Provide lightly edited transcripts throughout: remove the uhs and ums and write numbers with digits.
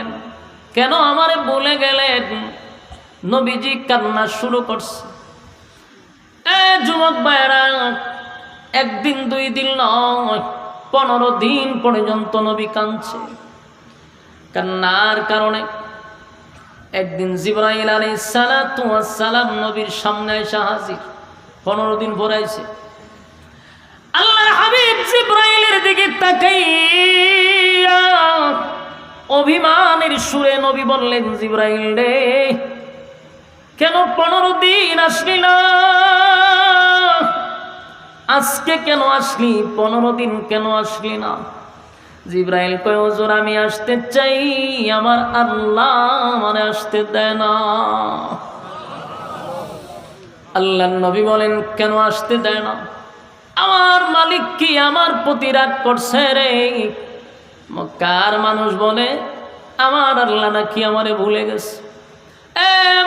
করলেন? কেন আমারে ভুলে গেলেন? নবীজি কান্না শুরু করছে। যুবক ভাইরা, একদিন দুই দিন নয়, 15 দিন পর্যন্ত নবী কাঁদছে। কান্নার কারণে একদিন জিবরাইল আলাইহিস সালাতু ওয়াস সালাম নবীর সামনে এসে হাজির। 15 দিন পরে আইছে। আল্লাহর হাবিব জিবরাইলের দিকে তাকাইয়া অভিমানের সুরে নবী বললেন, জিবরাইল রে, কেন 15 দিন আসলি না? আজকে কেন আসলি? 15 দিন কেন আসলি না? জিবরাইল কয়, হুজুর আমি আসতে চাই, আমার আল্লাহ আমারে আসতে দেয় না। আল্লাহর নবী বলেন, কেন আসতে দেয় না? আমার মালিক কি আমার প্রতি রাগ করছে রে? মক্কার মানুষ বলে, আমার আল্লাহ নাকি আমারে ভুলে গেছে।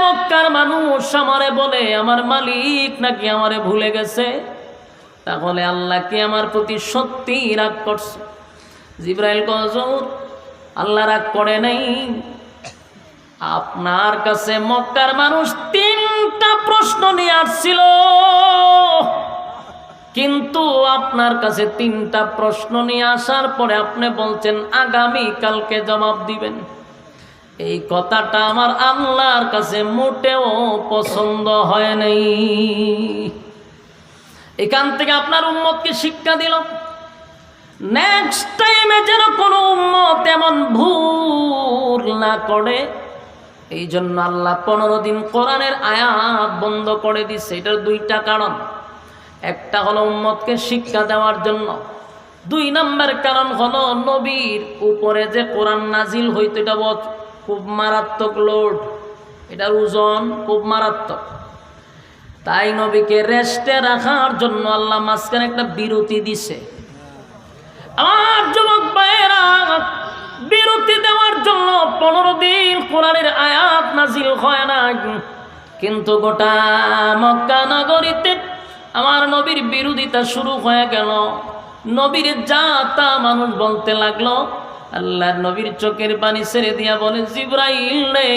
মক্কার মানুষ আমারে বলে, আমার মালিক নাকি আমারে ভুলে গেছে। তাহলে আল্লাহ কি আমার প্রতি সত্যি রাগ করছে? জিবরাইল কয়, হুজুর আল্লাহ রাগ করে নাই। আপনার কাছে মক্কার মানুষ 3টা প্রশ্ন নিয়ে আসছিল, কিন্তু আপনার কাছে 3টা প্রশ্ন নিয়ে আসার পরে আপনি বলছেন আগামী কালকে জবাব দিবেন। এই কথাটা আমার আল্লাহর কাছে মোটেও পছন্দ হয় নাই। এখান থেকে আপনার উম্মতকে শিক্ষা দিল, নেক্সট টাইমে যেন কোনো উম্মত এমন ভুল না করে। এই জন্য আল্লাহ 15 দিন কোরআনের আয়াত বন্ধ করে দিচ্ছে। এটার 2টা কারণ। একটা হলো উম্মতকে শিক্ষা দেওয়ার জন্য, 2 নম্বর কারণ হলো নবীর উপরে যে কোরআন নাজিল হইতো এটা খুব মারাত্মক লোড, এটার ওজন খুব মারাত্মক। তাই নবীকে রেস্টে রাখার জন্য আল্লাহ মাঝখানে একটা বিরতি দিছে। আমার যুবক ভাইয়েরা, বিরতি দেওয়ার জন্য 15 দিন কোরআনের আয়াত নাজিল হয় না, কিন্তু গোটা মক্কা নগরীতে আমার নবীর বিরোধিতা শুরু হয়ে গেল। নবীর যা তা মানুষ বলতে লাগলো। আল্লাহর নবীর চোখের পানি ছেড়ে দিয়া বলে, জিবরাইল রে,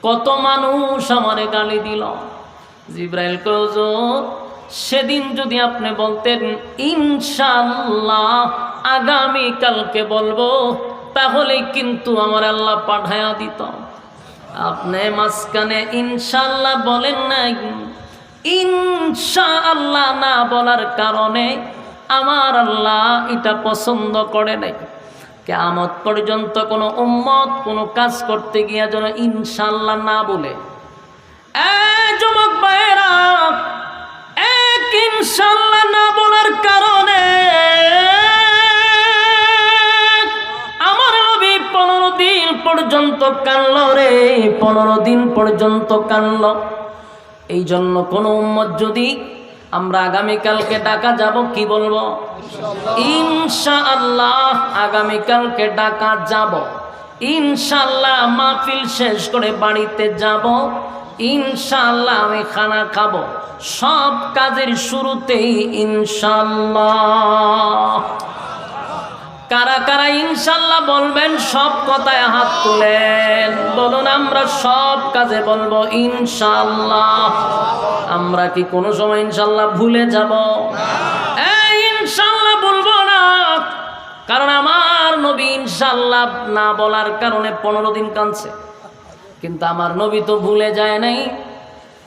কত মানুষ আমারে গালি দিল। জিবরাইল কয়, হুজুর সেদিন যদি আপনি বলতেন ইনশাআল্লাহ আগামী কালকে বলবো, তাহলে কিন্তু আমার আল্লাহ পাঠায়া দিত। আপনি মাঝখানে ইনশাআল্লাহ বলেন নাই। ইনশাআল্লাহ না বলার কারণে আমার আল্লাহ এটা পছন্দ করে নাই। কিয়ামত পর্যন্ত কোনো উম্মত কোনো কাজ করতে গিয়ে যেন ইনশাআল্লাহ না বলে। যুবক ভাইয়েরা, ইনশাআল্লাহ না বলার কারণে আমার নবী 15 দিন পর্যন্ত কাঁদল রে, 15 দিন পর্যন্ত কাঁদল। এই জন্য কোন উম্মত যদি আমরা আগামীকালকে ডাকা যাব, কি বলবো? ইনশাআল্লাহ আগামীকালকে ডাকা যাব, ইনশাআল্লাহ মাহফিল শেষ করে বাড়িতে যাব, ইনশাআল্লাহ আমি খানা খাবো। সব কাজের শুরুতেই ইনশাআল্লাহ। কারা কারা ইনশাআল্লাহ বলবেন? সব কথায় হাত তুলেন, বলুন আমরা সব কাজে বলবো ইনশাআল্লাহ। আমরা কি কোনো সময় ইনশাআল্লাহ ভুলে যাব? ইনশাআল্লাহ বলবো না, কারণ আমার নবী ইনশাআল্লাহ না বলার কারণে 15 দিন কাঁদছে। কিন্তু আমার নবী তো ভুলে যায় নাই,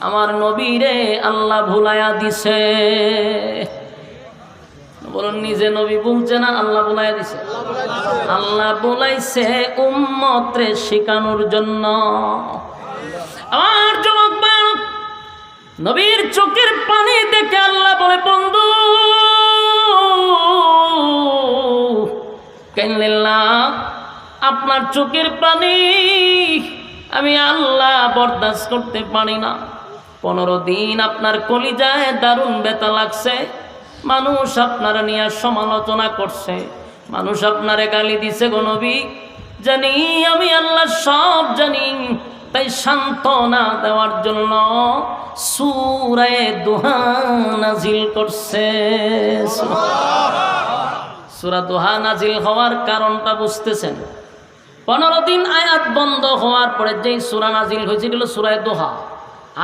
আমার নবীরে আল্লাহ ভুলাইয়া দিছে। বলুন, নিজে নবী বলছে না, আল্লাহ ভুলাইয়া দিছে। আল্লাহ বলাইছে উম্মতরে শিখানোর জন্য। আমার যুবক ভাই, নবীর চোখের পানি দেখে আল্লাহ বলে, বন্ধু কাইন্নাল্লাহ, আপনার চোখের পানি আমি আল্লাহ বরদাস্ত করতে পারি না। 15 দিন আপনার কলিজায় দারুণ ব্যথা লাগছে। মানুষ আপনারা নিয়ে সমালোচনা করছে, মানুষ আপনারে গালি দিছে। গো নবী, জানি আমি আল্লাহ সব জানি, তাই সান্ত্বনা দেওয়ার জন্য সূরা দুহা নাজিল করছে। সূরা দুহা নাজিল হওয়ার কারণটা বুঝতেছেন? 15 দিন আয়াত বন্ধ হওয়ার পরে যেই সূরা নাজিল হয়েছিল সূরা দোহা,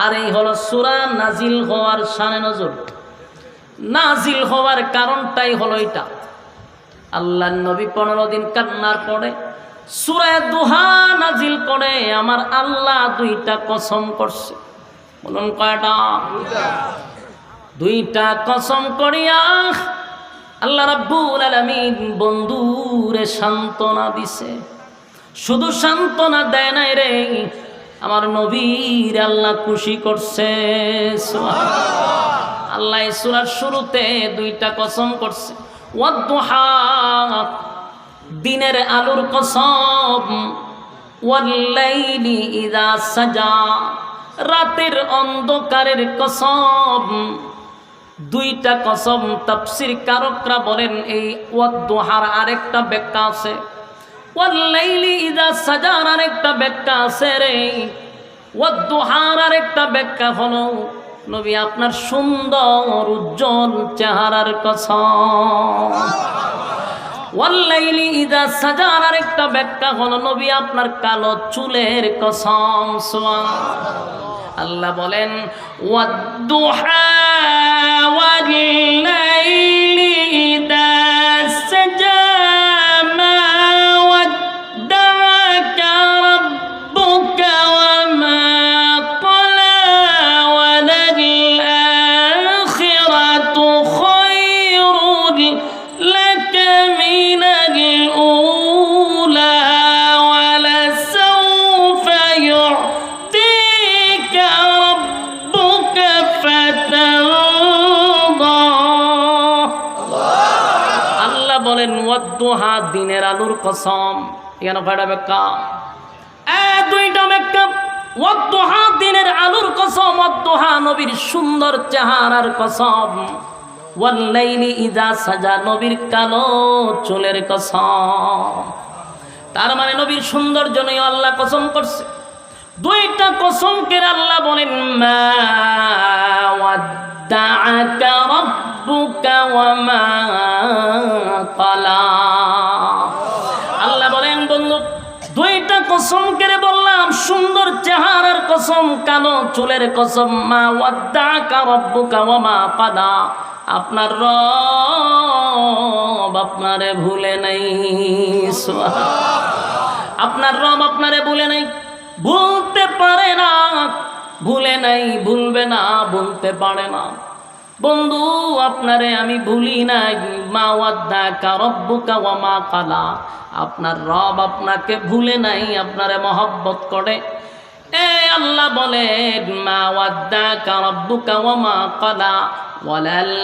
আর এই হলো সূরা নাজিল হওয়ার শানে নজর। নাজিল হওয়ার কারণটাই হলো এটা, আল্লাহর নবী 15 দিন কান্নার পরে সূরা দোহা নাজিল করে আমার আল্লাহ 2টা কসম করছে। বলুন কয়টা? 2টা কসম করিয়া আল্লাহ রাব্বুল আলামিন বন্ধুরে সান্ত্বনা দিছে। শুধু সান্ত্বনা দেয় নাই রে, আমার নবীর আল্লাহ খুশি করছে। সুবহানাল্লাহ। আল্লাহ এই সূরার শুরুতে 2টা কসম করছে। ওয়াদ-দুহা, দিনের আলোর কসম, ওয়াল-লাইলি ইযা সাজা, রাতের অন্ধকারের কসম। 2টা কসম। তাফসীর কারকরা বলেন এই ওয়াদ-দুহার আরেকটা ব্যাখ্যা আছে, ওয়াল-লাইলি ইযা সাজার আরেকটা ব্যাখ্যা আছে রে। ওয়াদ-দুহার আরেকটা ব্যাখ্যা হলো নবী আপনার সুন্দর উজ্জ্বল চেহারার কসম। ওয়াল-লাইলি ইযা সাজার আরেকটা ব্যাখ্যা হলো নবী আপনার কালো চুলের কসম। সুবহানাল্লাহ। আল্লাহ বলেন ওয়াদ-দুহা ওয়াল-লাইলি ইযা সাজা মা ওয়াদ্দা'আকা রাব্বুকা ওয়া মা ক্বালা ওয়ালাল-আখিরাতু খায়রুন লাকা মিনাল উলা ওয়ালাসাউফা ইউ'তিকা রাব্বুকা ফাতারদা। আল্লাহ বলেন ওয়াদ-দুহা, দিনের আলোর কসম। এখানে কয়টা ব্যাখ্যা? 2টা ব্যাখ্যা। ওয়াদ-দুহা দিনের আলোর কসম, ওয়াদ-দুহা নবীর সুন্দর চেহারার কসম, ওয়াল-লাইলি ইযা সাজা নবীর কালো চুলের কসম। তার মানে নবীর সৌন্দর্য নিয়ে আল্লাহ কসম করছে। 2টা কসম করে আল্লাহ বলেন মা ওয়াদ্দা'আকা রাব্বুকা ওয়া মা ক্বালা। আল্লাহ বলেন বন্ধু 2টা কসম করে বললাম, সুন্দর চেহারার কসম, কালো চুলের কসম। মা ওয়াদ্দা'আকা রাব্বুকা ওয়া মা ক্বালা, আপনার রব আপনারে ভুলে নাই। আপনার রব আপনারে ভুলে নাই, ভুলতে পারে না, ভুলে নাই, ভুলবে না, ভুলতে পারে না। বন্ধু আপনারে আমি ভুলি নাই। মা ওয়াদ্দা'আকা রাব্বুকা ওয়া মা ক্বালা, আপনার রব আপনাকে ভুলে নাই, আপনারে মহব্বত করে। এ আল্লাহ বলেন মা ওয়াদ্দা'আকা রাব্বুকা ওয়া মা ক্বালা ওয়ালাল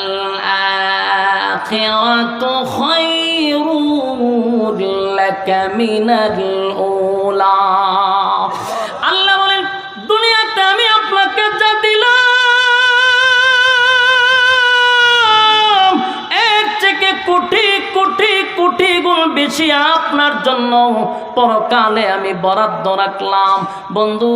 আখিরাতু খায়রুন লাকা মিনাল উলা। আল্লাহ বলেন দুনিয়াতে আমি আপনাকে যা দিলাম এর থেকে কোটি কোটি কোটি গুণ বেশি আপনার জন্য পরকালে আমি বরাদ্দ রাখলাম। বন্ধু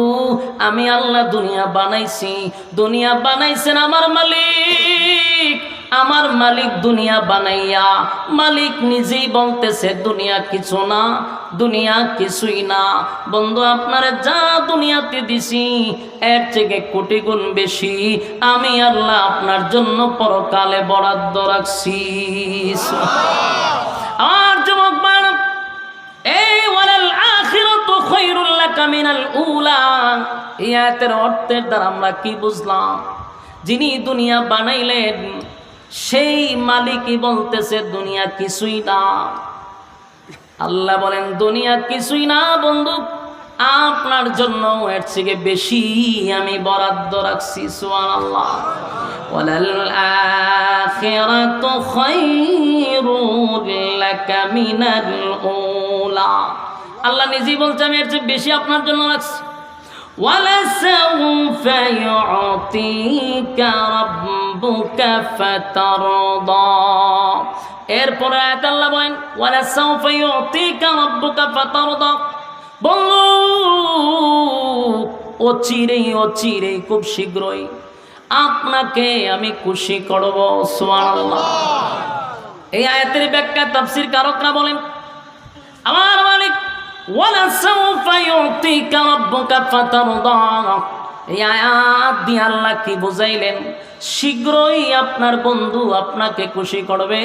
আমি আল্লাহ দুনিয়া বানাইছি, দুনিয়া বানাইছেন আমার মালিক। আমার মালিক দুনিয়া বানাইয়া মালিক নিজেই বলতেছে দুনিয়া কিছু না, দুনিয়া কিছুই না। বন্ধু আপনারে যা দুনিয়াতে দিছি এর থেকে কোটি গুণ বেশি আমি আল্লাহ আপনার জন্য পরকালে বরাদ্দ রাখছি। আর যুবক বালক, এই ওয়ালাল আখিরাতু খায়রুল লাকা মিনাল উলা, এই আয়াতের অর্থের দ্বারা আমরা কি বুঝলাম? যিনি দুনিয়া বানাইলেন সেই মালিকই বলতেছে দুনিয়া কিছুই না। আল্লাহ বলেন দুনিয়া কিছুই না বন্ধু, আপনার জন্য এর থেকে বেশি আমি বরাদ্দ রাখছি। সুবহানাল্লাহ। ওয়ালাল আখিরাতু খায়রুল লাকা মিনাল উলা, আল্লাহ নিজেই বলছে আমি এর চেয়ে বেশি আপনার জন্য রাখছি। ওয়ালাসাউফা ইউ'তিকা রাব্বুকা ফাতারদা, এরপরে আয়াত আল্লাহ বলেন ওয়ালাসাউফা ইউ'তিকা রাব্বুকা ফাতারদা। বন্ধু অচিরেই অচিরেই খুব শীঘ্রই আপনাকে আমি খুশি করব। সুবহানাল্লাহ। এই আয়াতের ব্যাখ্যা তাফসীর কারকরা বলেন আমার মালিক ওয়ালাসাউফা ইউতিকা রাব্বুকা ফাতারদা। এই আয়াত দিয়ে আল্লাহ কি বুঝাইলেন? শীঘ্রই আপনার বন্ধু আপনাকে খুশি করবে।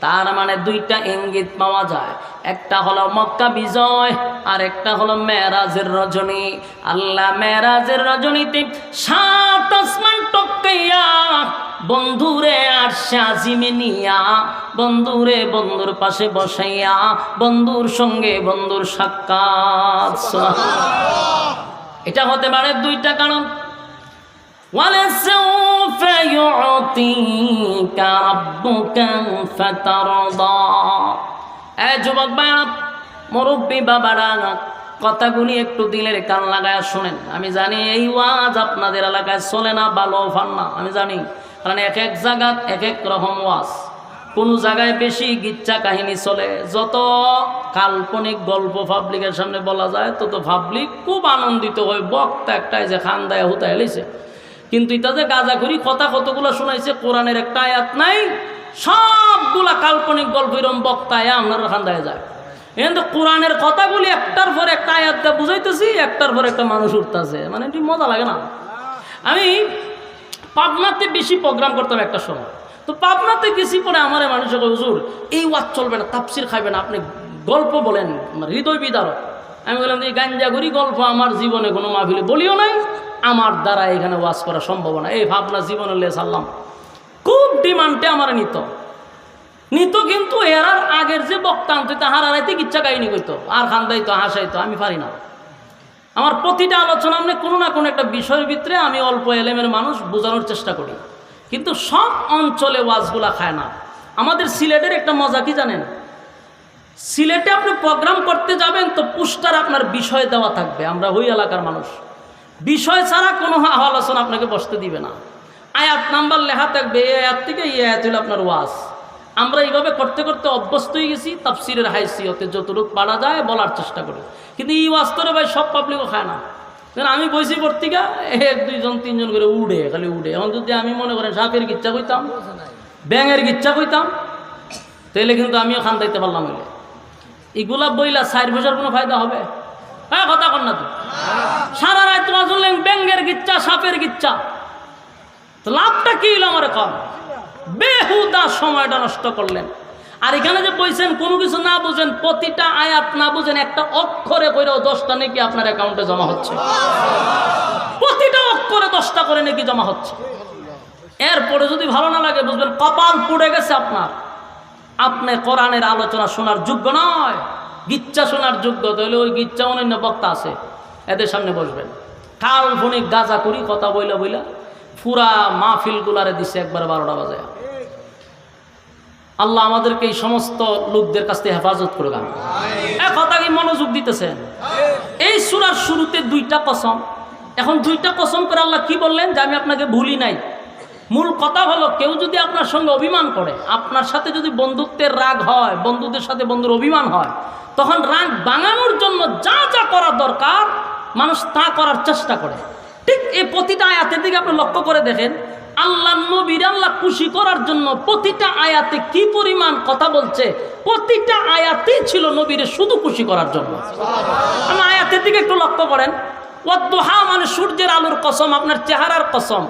তার মানে দুইটা ইঙ্গিত পাওয়া যায়, একটা হলো মক্কা বিজয় আর একটা হলো মেরাজের রজনী। আল্লাহ মেরাজের রজনীতে 7 আসমান টপকাইয়া বন্ধুরে আরশে আজিমে নিয়া বন্ধুরে বন্ধুর পাশে বসাইয়া বন্ধুর সঙ্গে বন্ধুর সাক্ষাৎ। এটা হতে পারে দুইটা কারণ। وَلَسَوْفَ يُعْطِيكَ رَبُّكَ فَتَرْضَى। যুবক ভাইরা, মুরব্বী বাবারা, কথাগুলি একটু দিলের কান লাগায় শোনেন। আমি জানি এই ওয়াজ আপনাদের এলাকায় চলে না, ভালো ফান না, আমি জানি, কারণ এক এক জায়গায় এক এক রকম ওয়াজ। কোনো জায়গায় বেশি গিচ্ছা কাহিনী চলে, যত কাল্পনিক গল্প পাবলিকের সামনে বলা যায় তত পাবলিক খুব আনন্দিত হয়। বক্তা একটাই যে খান দায় হুতায় এলেছে, কিন্তু এটা যে গাঁজাখুরি কথা কতগুলো শোনাইছে, কোরআনের একটা আয়াত নাই, সবগুলা কাল্পনিক গল্প এরম বক্তায় আপনারা খান্দায় যায়। কিন্তু কোরআনের কথাগুলি একটার পর একটা আয়াত দিয়ে বুঝাইতেছি, একটার পর একটা মানুষ উঠতেছে, মানে এটি মজা লাগে না। আমি পাবনাতে বেশি প্রোগ্রাম করতাম একটা সময়, তো পাবনাতে গেছি, পরে আমার মানুষের হুজুর এই ওয়াজ চলবে না, তাফসির খাইবে না, আপনি গল্প বলেন, হৃদয় বিদারক। আমি বললাম যে গাঞ্জাগুড়ি গল্প আমার জীবনে কোনো মাহফিলে বলিও নাই, আমার দ্বারা এখানে ওয়াজ করা সম্ভব না। এই ভাবনা জীবনে লে সারলাম, খুব ডিমান্ডে আমার নিত, কিন্তু এর আগের যে বক্তা আনতো তাহার আড়াইতে ইচ্ছা কাহিনী করতো আর খান্দাইতো হাসাইতো, আমি পারি না। আমার প্রতিটা আলোচনা আমি কোনো না কোনো একটা বিষয়ের ভিতরে আমি অল্প এলেমের মানুষ বোঝানোর চেষ্টা করি, কিন্তু সব অঞ্চলে ওয়াজগুলা খায় না। আমাদের সিলেটের একটা মজা কি জানেন? সিলেটে আপনি প্রোগ্রাম করতে যাবেন তো পোস্টার আপনার বিষয় দেওয়া থাকবে। আমরা ওই এলাকার মানুষ, বিষয় ছাড়া কোনো আলোচনা আপনাকে বসতে দিবে না। আয়াত নাম্বার লেখা থাকবে, এই আয়াত থেকে এই আয়াত হলো আপনার ওয়াজ। আমরা এইভাবে করতে করতে অভ্যস্ত হয়ে গেছি, তাফসিরের হাইসিয়তে যতটুকু পারা যায় বলার চেষ্টা করি, কিন্তু এই ওয়াজ তোরে ভাই সব পাবলিকও খায় না। আমি বইছি পত্রিকা 1 2 জন 3 জন করে উড়ে, খালি উড়ে। এখন যদি আমি মনে করেন সাপের গিচ্ছা কইতাম, ব্যাঙের গিচ্ছা কইতাম, তাহলে কিন্তু আমিও খান দিতে পারলাম। এগুলা বইলা 4 পয়সার কোনো ফায়দা হবে? হ্যাঁ, কথা কর না তো। সারা রাত তোমার শুনলেন ব্যাঙের গিচ্ছা, সাপের গিচ্ছা, তো লাভটা কি হলো? আমার কম বেহুদা সময়টা নষ্ট করলেন। আর এখানে যে বইছেন কোনো কিছু না বুঝেন, প্রতিটা আয়াত না বুঝেন, একটা অক্ষরে কইরাও 10টা নাকি আপনার অ্যাকাউন্টে জমা হচ্ছে, প্রতিটা অক্ষরে 10টা করে নাকি জমা হচ্ছে। এরপরে যদি ভালো না লাগে বুঝবেন কপাল পুড়ে গেছে আপনার, আপনি কোরআনের আলোচনা শোনার যোগ্য নয়, গিচ্ছা শোনার যোগ্য। তাহলে ওই গিচ্ছা অন্যান্য বক্তা আছে, এদের সামনে বসবেন, কাল্পনিক গাঁজা করি কথা বইলা বইলা পুরা মাহফিলগুলারে দিছে একবার 12টা বাজে। আল্লাহ আমাদেরকে এই সমস্ত লোকদের কাছ থেকে হেফাজত করে গান। এক কথা কি মনোযোগ দিতেছেন? এই সূরার শুরুতে 2টা কসম। এখন 2টা কসম করে আল্লাহ কি বললেন? যে আমি আপনাকে ভুলি নাই। মূল কথা হলো, কেউ যদি আপনার সঙ্গে অভিমান করে, আপনার সাথে যদি বন্ধুত্বের রাগ হয়, বন্ধুদের সাথে বন্ধুর অভিমান হয়, তখন রাগ ভাঙানোর জন্য যা যা করা দরকার মানুষ তা করার চেষ্টা করে। ঠিক এই প্রতিটা আয়াতের দিকে আপনি লক্ষ্য করে দেখেন, আল্লাহ নবীর আল্লাহ খুশি করার জন্য প্রতিটা আয়াতে কি পরিমাণ কথা বলছে। প্রতিটা আয়াতেই ছিল নবীরে শুধু খুশি করার জন্য। আপনি আয়াতের দিকে একটু লক্ষ্য করেন, ওয়াদ্দুহা মানে সূর্যের আলোর কসম, আপনার চেহারার কসম।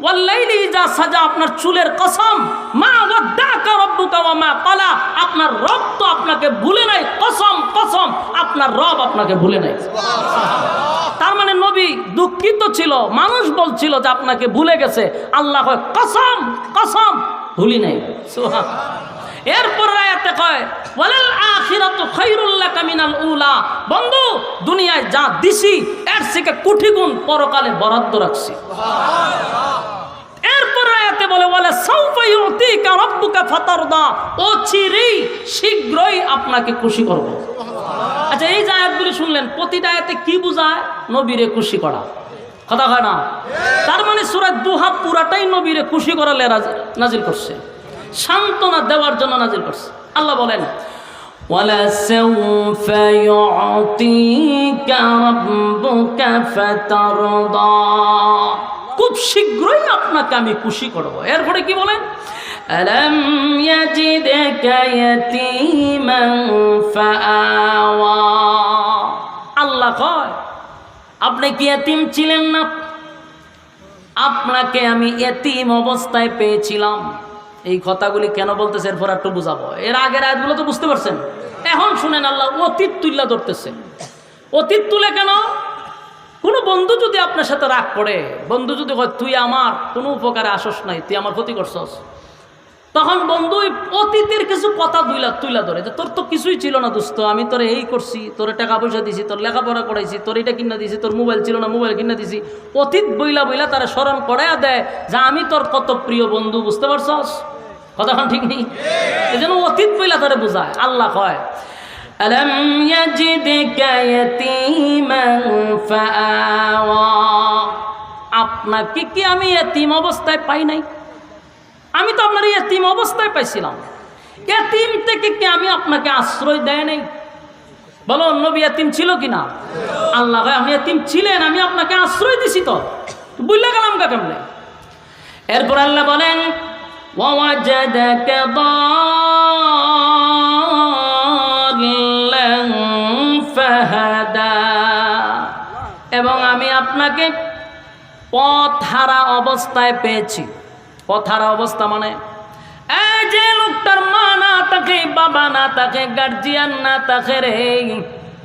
ওয়াল্লাইলি ইযা সাজা আপনার চুলের কসম। মা ওয়াদ্দাকা রাব্বুকা ওয়া মা ক্বালা আপনার রব তো আপনাকে ভুলে নাই। কসম কসম, আপনার রব আপনাকে ভুলে নাই। তার মানে নবী দুঃখিত ছিল, মানুষ বলছিল যে আপনাকে ভুলে গেছে, আল্লাহ কয় কসম কসম ভুলি নাই। এরপর আয়াতে কয় ওয়ালাল আখিরাতু খায়রুল লাকা মিনাল উলা, বন্ধু দুনিয়ায় যা দিছি এর থেকে কোটি গুণ পরকালে বরাদ্দ রাখছি। এরপর আয়াতে বলে ওয়ালা সাউফা ইউতিকা রাব্বুকা ফাতারদা, অচিরেই শীঘ্রই আপনাকে খুশি করব। আচ্ছা, এই যে আয়াতগুলি শুনলেন, প্রতিটা আয়াতে কি বোঝায়? নবীরে খুশি করা, কথা হয় না? তার মানে সূরা দুহা পুরাটাই নবীরে খুশি করালে নাজিল করছে, সান্ত্বনা দেওয়ার জন্য নাজিল করছে। আল্লাহ বলেন ওয়ালা সাউফা ইউতিকা রাব্বুকা ফাতারদা, খুব শীঘ্রই আপনাকে আমি খুশি করব। এরপরে কি বলেন? আলাম ইয়াজিদকা ইয়াতীমান ফাআওয়া, আল্লাহ কয় আপনি কি এতিম ছিলেন না? আপনাকে আমি এতিম অবস্থায় পেয়েছিলাম। এই কথাগুলি কেন বলতেছে এরপর একটু বুঝাবো। এর আগের আয়াতগুলো তো বুঝতে পারছেন। এখন শুনেন, আল্লাহ অতীত তুল্য ধরতেছে। অতীত তুলে কেন? কোনো বন্ধু যদি আপনার সাথে রাগ করে, বন্ধু যদি কয় তুই আমার কোনো উপকারে আসস নাই, তুই আমার ক্ষতি করছস, তখন বন্ধু অতীতের কিছু কথা তুইলা ধরে যে তোর তো কিছুই ছিল না দোস্ত, আমি তোরে এই করছি, তোরে টাকা পয়সা দিছি, তোর লেখাপড়া করাইছি, তোর এটা কিনা দিছি, তোর মোবাইল ছিল না মোবাইল কিনা দিছি। অতীত বইলা তারা স্মরণ করাইয়া দেয় যে আমি তোর কত প্রিয় বন্ধু, বুঝতে পারছস? কথাখন ঠিক নেই। এই জন্য অতীত বইলা তারা বোঝায়। আল্লাহ কয় আলাম ইয়াজিদকা ইয়াতীমান ফাআওয়া, আপনাকে কি আমি এতিম অবস্থায় পাই নাই? আমি তো আপনার এতিম অবস্থায় পাইছিলাম। এতিম থেকে কি আমি আপনাকে আশ্রয় দেয় নাই? বলো, নবী এতিম ছিল কিনা? আল্লাহ ভাই আপনি এতিম ছিলেন, আমি আপনাকে আশ্রয় দিছি, তো বুঝলে গেলাম কেমনে? এরপর আল্লাহ বলেন ওয়াওয়াজাদাকা দাল্লান ফাহাদা, এবং আমি আপনাকে পথহারা অবস্থায় পেয়েছি। পথহারা অবস্থা মানে এই যে লোকটার মা না থাকে, বাবা না থাকে, গার্জিয়ান না থাকে রে,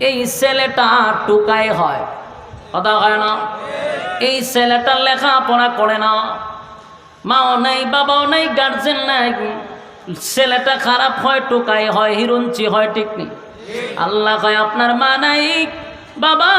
এই ছেলেটা টুকাই হয়, কথা হয় না? এই ছেলেটা লেখাপড়া করে না, মাও নাই, বাবাও নাই, গার্জেন নাই, ছেলেটা খারাপ হয়, টুকাই হয়, হিরুঞ্চি হয়, ঠিক নেই? আল্লাহ কয় আপনার মা নাই, বাবা